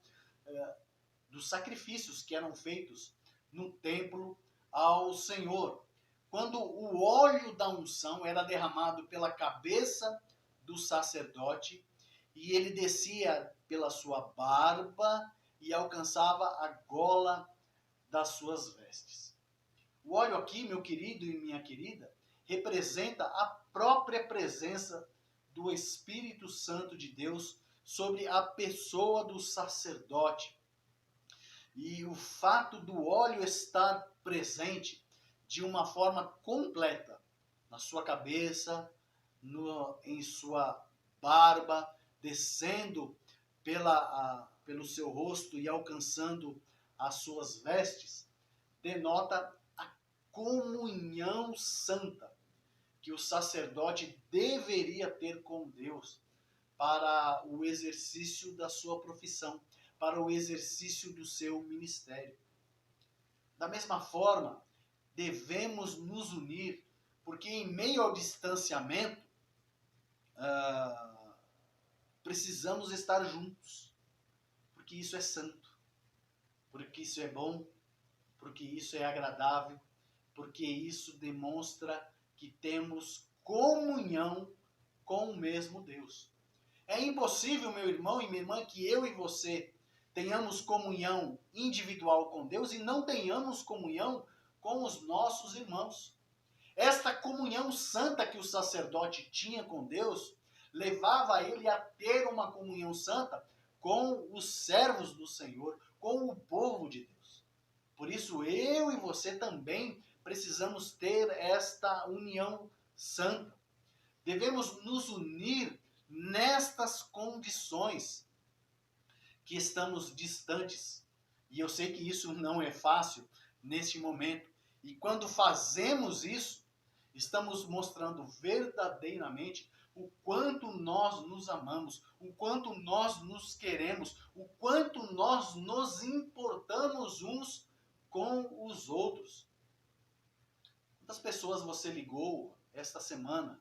dos sacrifícios que eram feitos no templo ao Senhor. Quando o óleo da unção era derramado pela cabeça do sacerdote e ele descia pela sua barba e alcançava a gola das suas vestes. O óleo aqui, meu querido e minha querida, representa a própria presença do Espírito Santo de Deus sobre a pessoa do sacerdote. E o fato do óleo estar presente de uma forma completa na sua cabeça, em sua barba, descendo pelo seu rosto e alcançando as suas vestes, denota a comunhão santa que o sacerdote deveria ter com Deus para o exercício da sua profissão, para o exercício do seu ministério. Da mesma forma, devemos nos unir, porque em meio ao distanciamento, precisamos estar juntos, porque isso é santo, porque isso é bom, porque isso é agradável, porque isso demonstra que temos comunhão com o mesmo Deus. É impossível, meu irmão e minha irmã, que eu e você tenhamos comunhão individual com Deus e não tenhamos comunhão com os nossos irmãos. Esta comunhão santa que o sacerdote tinha com Deus levava ele a ter uma comunhão santa com os servos do Senhor, com o povo de Deus. Por isso eu e você também precisamos ter esta união santa. Devemos nos unir nestas condições que estamos distantes. E eu sei que isso não é fácil neste momento. E quando fazemos isso, estamos mostrando verdadeiramente o quanto nós nos amamos, o quanto nós nos queremos, o quanto nós nos importamos uns com os outros. Quantas pessoas você ligou esta semana?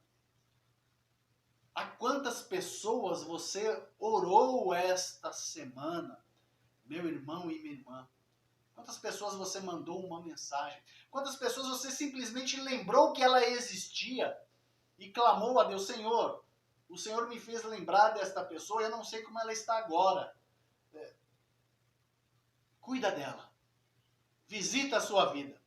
A quantas pessoas você orou esta semana, meu irmão e minha irmã? Quantas pessoas você mandou uma mensagem? Quantas pessoas você simplesmente lembrou que ela existia e clamou a Deus: Senhor, o Senhor me fez lembrar desta pessoa e eu não sei como ela está agora. Cuida dela. Visita a sua vida.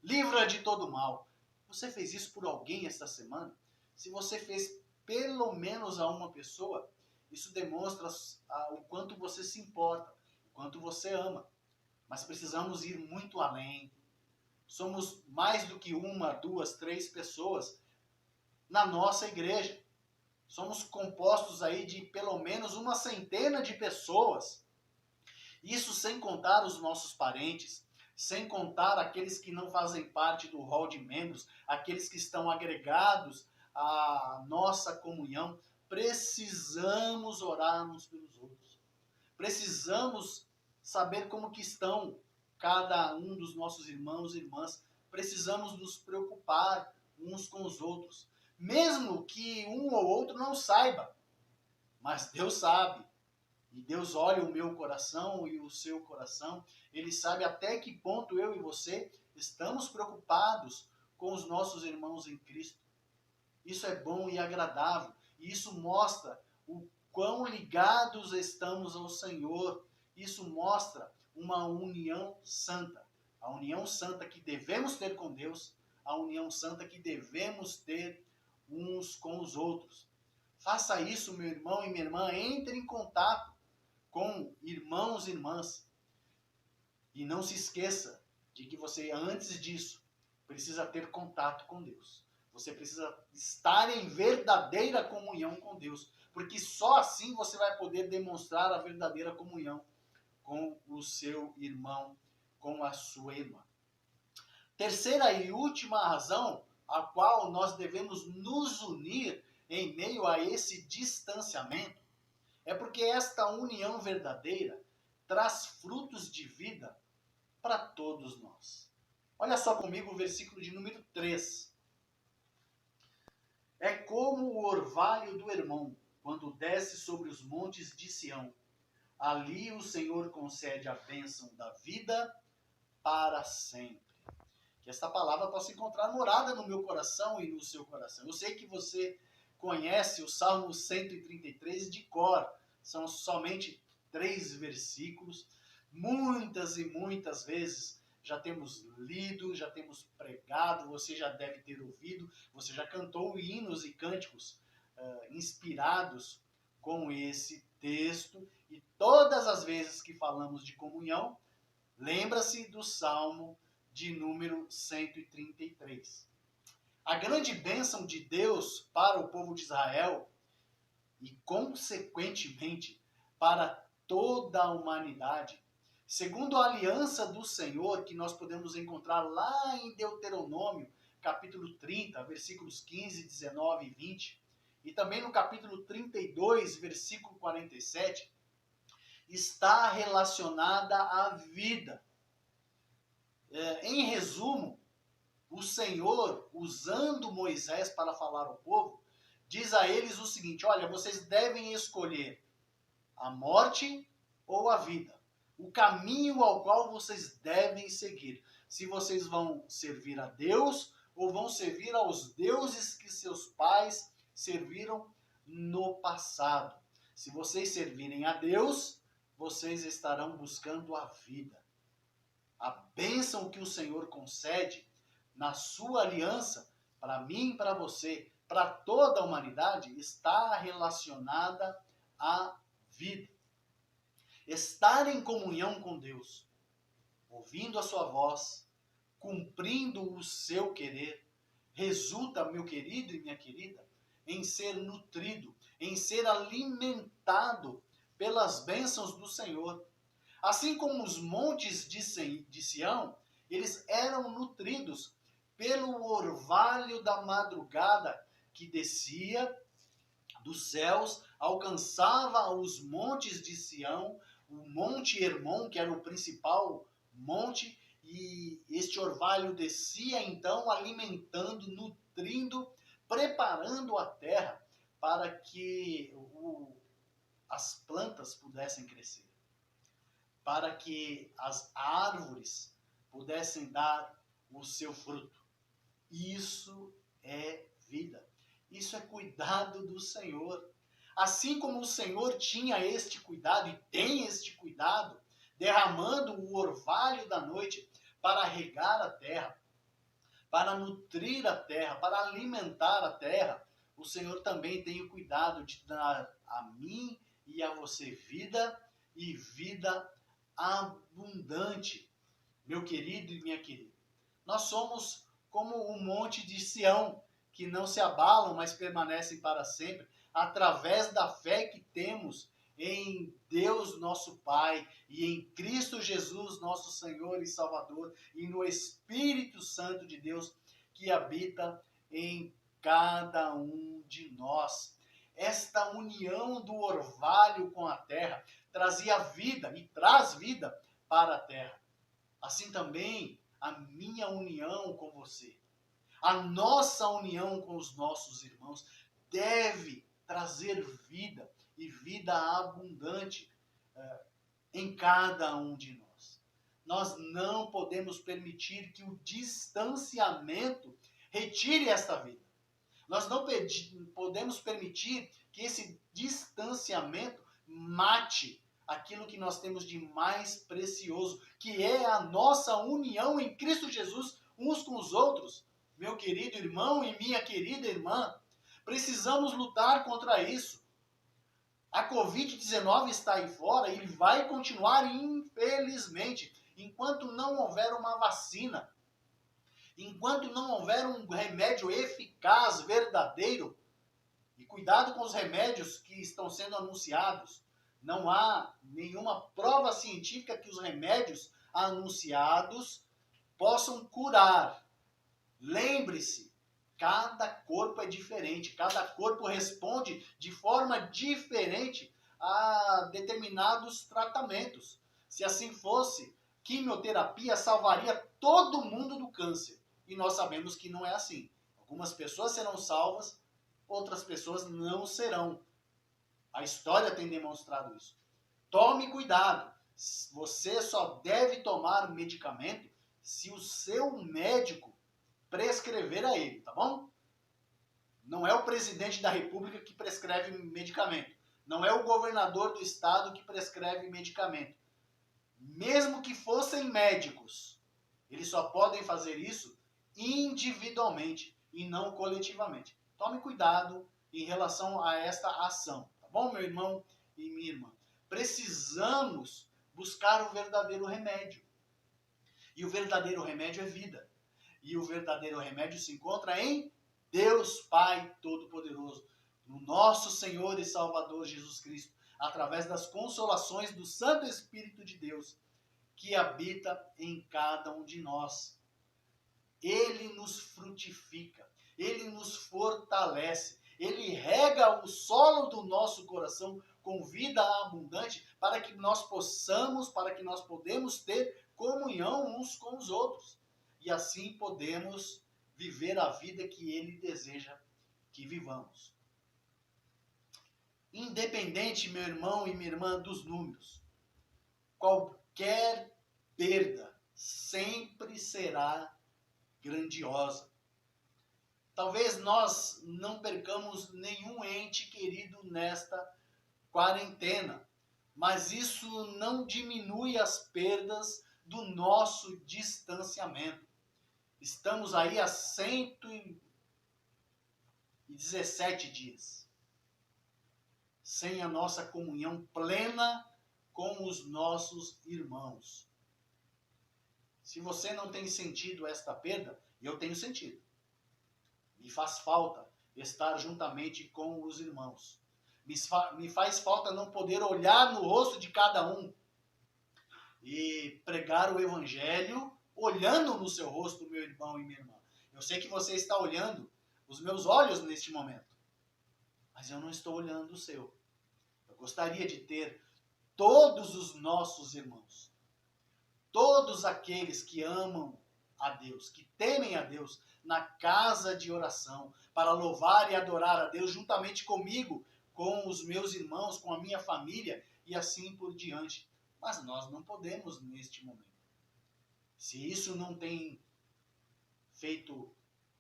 Livra de todo mal. Você fez isso por alguém esta semana? Se você fez pelo menos a uma pessoa, isso demonstra o quanto você se importa, o quanto você ama. Mas precisamos ir muito além. Somos mais do que uma, duas, três pessoas na nossa igreja. Somos compostos aí de pelo menos uma centena de pessoas. Isso sem contar os nossos parentes, sem contar aqueles que não fazem parte do hall de membros, aqueles que estão agregados à nossa comunhão. Precisamos orar uns pelos outros. Precisamos saber como que estão cada um dos nossos irmãos e irmãs. Precisamos nos preocupar uns com os outros. Mesmo que um ou outro não saiba, mas Deus sabe. E Deus olha o meu coração e o seu coração. Ele sabe até que ponto eu e você estamos preocupados com os nossos irmãos em Cristo. Isso é bom e agradável. E isso mostra o quão ligados estamos ao Senhor. Isso mostra uma união santa. A união santa que devemos ter com Deus. A união santa que devemos ter uns com os outros. Faça isso, meu irmão e minha irmã. Entre em contato com irmãos e irmãs. E não se esqueça de que você, antes disso, precisa ter contato com Deus. Você precisa estar em verdadeira comunhão com Deus. Porque só assim você vai poder demonstrar a verdadeira comunhão com o seu irmão, com a sua irmã. Terceira e última razão a qual nós devemos nos unir em meio a esse distanciamento é porque esta união verdadeira traz frutos de vida para todos nós. Olha só comigo o versículo de número 3. É como o orvalho do Hermon, quando desce sobre os montes de Sião. Ali o Senhor concede a bênção da vida para sempre. Que esta palavra possa encontrar morada no meu coração e no seu coração. Eu sei que você conhece o Salmo 133 de cor. São somente 3 versículos. Muitas e muitas vezes já temos lido, já temos pregado, você já deve ter ouvido, você já cantou hinos e cânticos inspirados com esse texto. E todas as vezes que falamos de comunhão, lembra-se do Salmo de número 133. A grande bênção de Deus para o povo de Israel e, consequentemente, para toda a humanidade, segundo a aliança do Senhor, que nós podemos encontrar lá em Deuteronômio, capítulo 30, versículos 15, 19 e 20, e também no capítulo 32, versículo 47, está relacionada à vida. Em resumo, o Senhor, usando Moisés para falar ao povo, diz a eles o seguinte: olha, vocês devem escolher a morte ou a vida, o caminho ao qual vocês devem seguir. Se vocês vão servir a Deus ou vão servir aos deuses que seus pais serviram no passado. Se vocês servirem a Deus, vocês estarão buscando a vida. A bênção que o Senhor concede na sua aliança, para mim e para você, para toda a humanidade, está relacionada à vida. Estar em comunhão com Deus, ouvindo a sua voz, cumprindo o seu querer, resulta, meu querido e minha querida, em ser nutrido, em ser alimentado pelas bênçãos do Senhor. Assim como os montes de Sião, eles eram nutridos pelo orvalho da madrugada que descia dos céus, alcançava os montes de Sião, o Monte Hermon, que era o principal monte, e este orvalho descia então alimentando, nutrindo, preparando a terra para que as plantas pudessem crescer, para que as árvores pudessem dar o seu fruto. Isso é vida. Isso é cuidado do Senhor. Assim como o Senhor tinha este cuidado e tem este cuidado, derramando o orvalho da noite para regar a terra, para nutrir a terra, para alimentar a terra, o Senhor também tem o cuidado de dar a mim e a você vida e vida abundante. Meu querido e minha querida, nós somos como o monte de Sião, que não se abalam, mas permanecem para sempre, através da fé que temos em Deus nosso Pai e em Cristo Jesus, nosso Senhor e Salvador, e no Espírito Santo de Deus que habita em cada um de nós. Esta união do orvalho com a terra trazia vida e traz vida para a terra. Assim também a minha união com você, a nossa união com os nossos irmãos deve trazer vida e vida abundante em cada um de nós. Nós não podemos permitir que o distanciamento retire esta vida. Nós não podemos permitir que esse distanciamento mate aquilo que nós temos de mais precioso, que é a nossa união em Cristo Jesus uns com os outros. Meu querido irmão e minha querida irmã, precisamos lutar contra isso. A Covid-19 está aí fora e vai continuar, infelizmente, enquanto não houver uma vacina, enquanto não houver um remédio eficaz, verdadeiro. E cuidado com os remédios que estão sendo anunciados. Não há nenhuma prova científica que os remédios anunciados possam curar. Lembre-se, cada corpo é diferente, cada corpo responde de forma diferente a determinados tratamentos. Se assim fosse, quimioterapia salvaria todo mundo do câncer. E nós sabemos que não é assim. Algumas pessoas serão salvas outras pessoas não serão. A história tem demonstrado isso. Tome cuidado. Você só deve tomar medicamento se o seu médico prescrever a ele, tá bom? Não é o presidente da República que prescreve medicamento. Não é o governador do estado que prescreve medicamento. Mesmo que fossem médicos, eles só podem fazer isso individualmente e não coletivamente. Tome cuidado em relação a esta ação, tá bom, meu irmão e minha irmã? Precisamos buscar o verdadeiro remédio. E o verdadeiro remédio é vida. E o verdadeiro remédio se encontra em Deus Pai Todo-Poderoso, no nosso Senhor e Salvador Jesus Cristo, através das consolações do Santo Espírito de Deus, que habita em cada um de nós. Ele nos frutifica, ele nos fortalece, ele rega o solo do nosso coração com vida abundante para que nós podemos ter comunhão uns com os outros. E assim podemos viver a vida que ele deseja que vivamos. Independente, meu irmão e minha irmã, dos números, qualquer perda sempre será grandiosa. Talvez nós não percamos nenhum ente querido nesta quarentena, mas isso não diminui as perdas do nosso distanciamento. Estamos aí há 117 dias sem a nossa comunhão plena com os nossos irmãos. Se você não tem sentido esta perda, eu tenho sentido. Me faz falta estar juntamente com os irmãos. Me faz falta não poder olhar no rosto de cada um e pregar o evangelho olhando no seu rosto, meu irmão e minha irmã. Eu sei que você está olhando os meus olhos neste momento, mas eu não estou olhando o seu. Eu gostaria de ter todos os nossos irmãos, todos aqueles que amam a Deus, que temem a Deus, na casa de oração, para louvar e adorar a Deus juntamente comigo, com os meus irmãos, com a minha família e assim por diante. Mas nós não podemos neste momento. Se isso não tem feito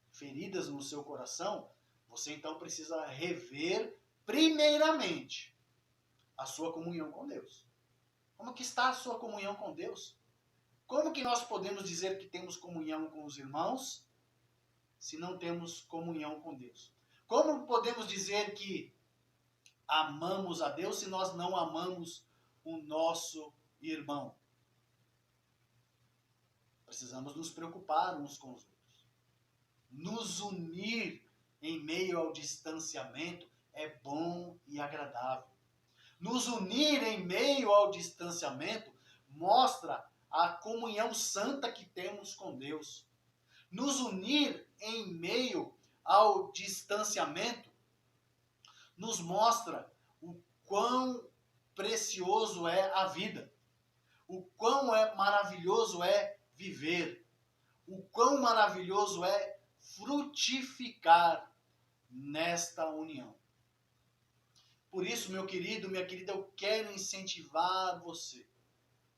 feridas no seu coração, você então precisa rever primeiramente a sua comunhão com Deus. Como que está a sua comunhão com Deus? Como que nós podemos dizer que temos comunhão com os irmãos se não temos comunhão com Deus? Como podemos dizer que amamos a Deus se nós não amamos o nosso irmão? Precisamos nos preocupar uns com os outros. Nos unir em meio ao distanciamento é bom e agradável. Nos unir em meio ao distanciamento mostra a comunhão santa que temos com Deus. Nos unir em meio ao distanciamento nos mostra o quão precioso é a vida, o quão maravilhoso é viver, o quão maravilhoso é frutificar nesta união. Por isso, meu querido, minha querida, eu quero incentivar você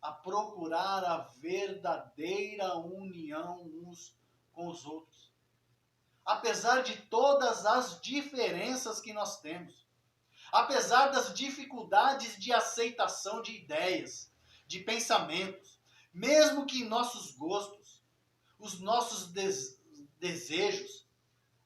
a procurar a verdadeira união uns com os outros. Apesar de todas as diferenças que nós temos, apesar das dificuldades de aceitação de ideias, de pensamentos, mesmo que nossos gostos, os nossos desejos,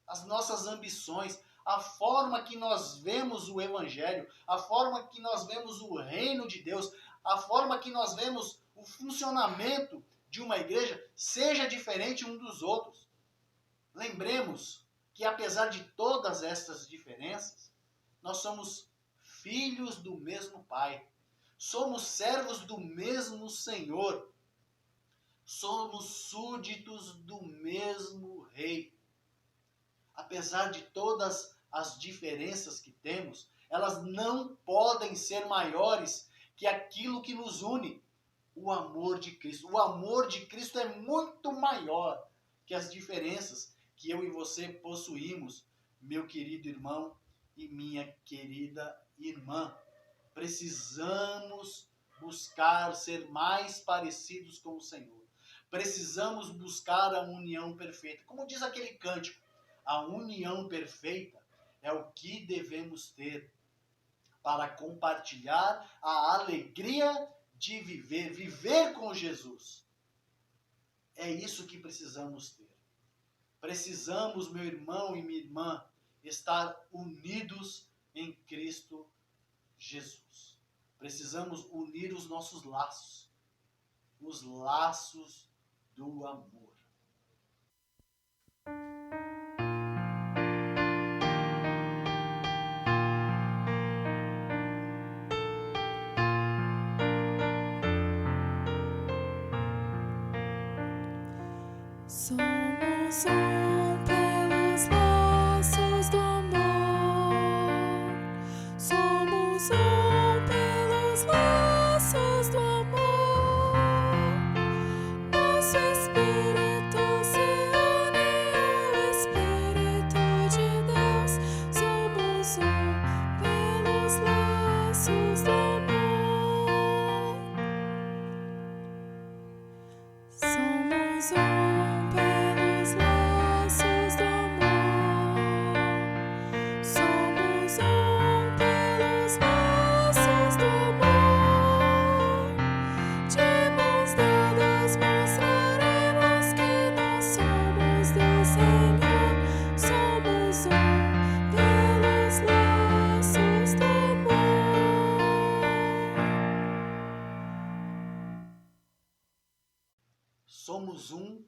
as nossas ambições, a forma que nós vemos o Evangelho, a forma que nós vemos o reino de Deus, a forma que nós vemos o funcionamento de uma igreja, seja diferente um dos outros. Lembremos que apesar de todas essas diferenças, nós somos filhos do mesmo Pai, somos servos do mesmo Senhor, somos súditos do mesmo Rei. Apesar de todas as diferenças que temos, elas não podem ser maiores que aquilo que nos une, o amor de Cristo. O amor de Cristo é muito maior que as diferenças que eu e você possuímos meu querido irmão e minha querida irmã. Precisamos buscar ser mais parecidos com o Senhor. Precisamos buscar a união perfeita. Como diz aquele cântico, a união perfeita é o que devemos ter para compartilhar a alegria de viver com Jesus. É isso que precisamos ter. Precisamos, meu irmão e minha irmã, estar unidos em Cristo Jesus. Precisamos unir os nossos laços, os laços do amor.
Somos um pelos laços do amor. Somos um pelos laços do amor. Nosso espírito se une ao Espírito de Deus. Somos um pelos laços do amor. Somos um pelos laços do amor. Somos um pelos laços do amor. De mãos dadas mostraremos que nós somos do Senhor. Somos um pelos laços do amor.
Somos um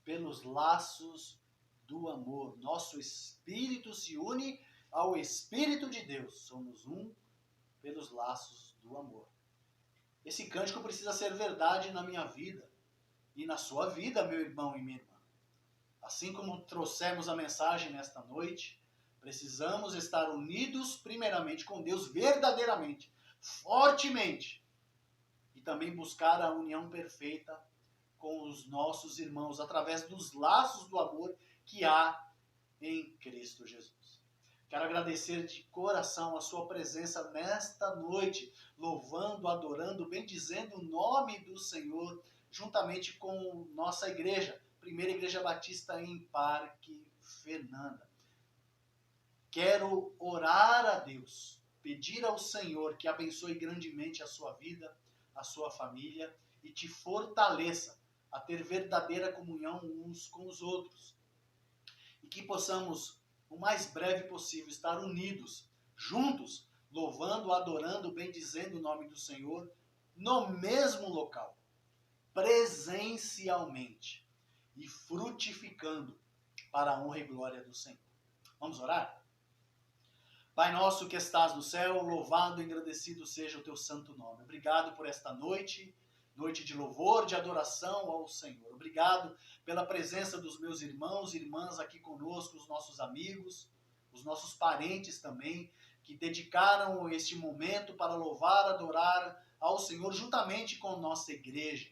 pelos laços do amor. Nosso espírito se une ao Espírito de Deus. Somos um pelos laços do amor. Esse cântico precisa ser verdade na minha vida e na sua vida, meu irmão e minha irmã. Assim como trouxemos a mensagem nesta noite, precisamos estar unidos primeiramente com Deus verdadeiramente, fortemente, e também buscar a união perfeita com os nossos irmãos, através dos laços do amor que há em Cristo Jesus. Quero agradecer de coração a sua presença nesta noite, louvando, adorando, bendizendo o nome do Senhor, juntamente com nossa igreja, Primeira Igreja Batista em Parque Fernanda. Quero orar a Deus, pedir ao Senhor que abençoe grandemente a sua vida, a sua família e te fortaleça a ter verdadeira comunhão uns com os outros. E que possamos, o mais breve possível, estar unidos, juntos, louvando, adorando, bendizendo o nome do Senhor, no mesmo local, presencialmente, e frutificando para a honra e glória do Senhor. Vamos orar? Pai nosso que estás no céu, louvado e engrandecido seja o teu santo nome. Obrigado por esta noite de louvor, de adoração ao Senhor. Obrigado pela presença dos meus irmãos e irmãs aqui conosco, os nossos amigos, os nossos parentes também, que dedicaram este momento para louvar, adorar ao Senhor juntamente com a nossa igreja.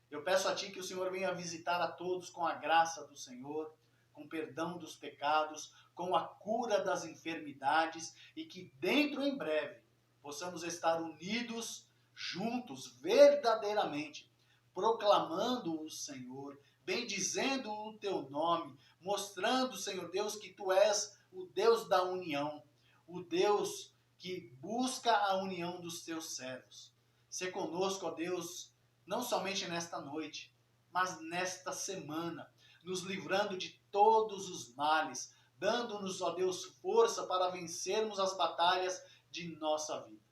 Eu peço a Ti que o Senhor venha visitar a todos com a graça do Senhor, com perdão dos pecados, com a cura das enfermidades e que dentro em breve possamos estar unidos, juntos, verdadeiramente, proclamando o Senhor, bendizendo o Teu nome, mostrando, Senhor Deus, que Tu és o Deus da união, o Deus que busca a união dos Teus servos. Sê conosco, ó Deus, não somente nesta noite, mas nesta semana, nos livrando de todos os males, dando-nos, ó Deus, força para vencermos as batalhas de nossa vida.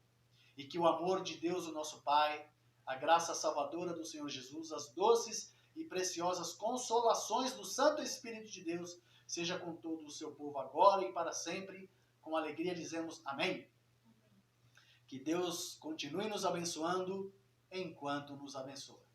E que o amor de Deus, o nosso Pai, a graça salvadora do Senhor Jesus, as doces e preciosas consolações do Santo Espírito de Deus, seja com todo o seu povo agora e para sempre. Com alegria dizemos amém. Que Deus continue nos abençoando enquanto nos abençoa.